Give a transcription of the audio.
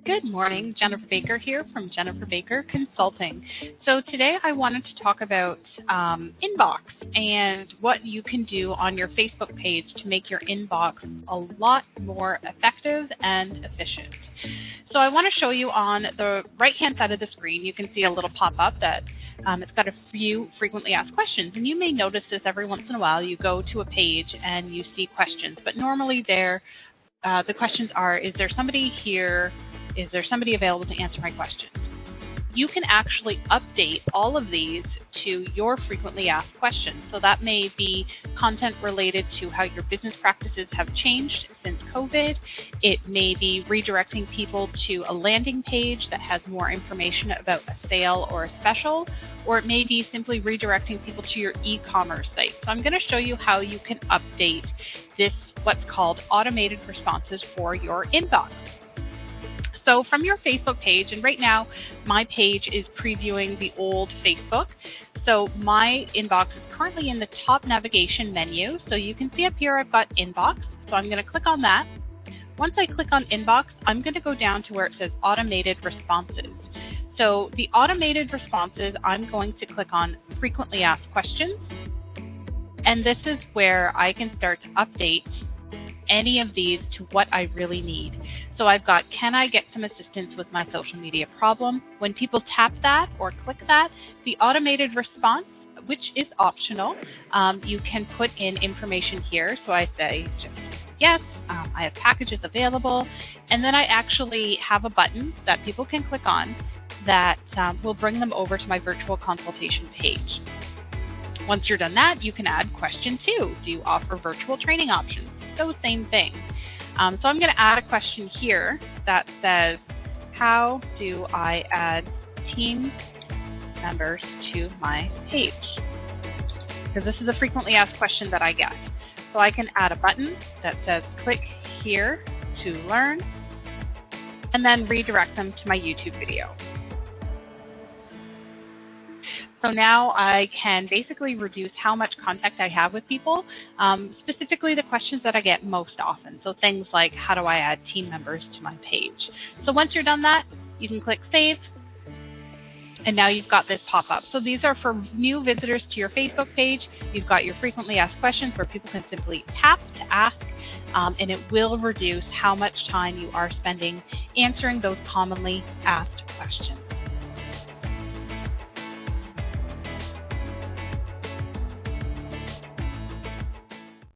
Good morning, Jennifer Baker here from Jennifer Baker Consulting. So today I wanted to talk about inbox and what you can do on your Facebook page to make your inbox a lot more effective and efficient. So I want to show you on the right-hand side of the screen, you can see a little pop-up that it's got a few frequently asked questions. And you may notice this every once in a while. You go to a page and you see questions, but normally the questions are, is there somebody here? Is there somebody available to answer my questions? You can actually update all of these to your frequently asked questions. So that may be content related to how your business practices have changed since COVID. It may be redirecting people to a landing page that has more information about a sale or a special, or it may be simply redirecting people to your e-commerce site. So I'm going to show you how you can update this, what's called automated responses for your inbox. So from your Facebook page, and right now my page is previewing the old Facebook. So my inbox is currently in the top navigation menu. So you can see up here I've got inbox. So I'm going to click on that. Once I click on inbox, I'm going to go down to where it says automated responses. So the automated responses, I'm going to click on frequently asked questions. And this is where I can start to update any of these to what I really need. So I've got, can I get some assistance with my social media problem? When people tap that or click that, the automated response, which is optional, you can put in information here. So I say, just yes, I have packages available. And then I actually have a button that people can click on that will bring them over to my virtual consultation page. Once you're done that, you can add question 2. Do you offer virtual training options? Those same things. So I'm going to add a question here that says, how do I add team members to my page? Because this is a frequently asked question that I get. So I can add a button that says, click here to learn, and then redirect them to my YouTube video. So now I can basically reduce how much contact I have with people, specifically the questions that I get most often. So things like, how do I add team members to my page? So once you're done that, you can click save. And now you've got this pop-up. So these are for new visitors to your Facebook page. You've got your frequently asked questions where people can simply tap to ask, and it will reduce how much time you are spending answering those commonly asked questions.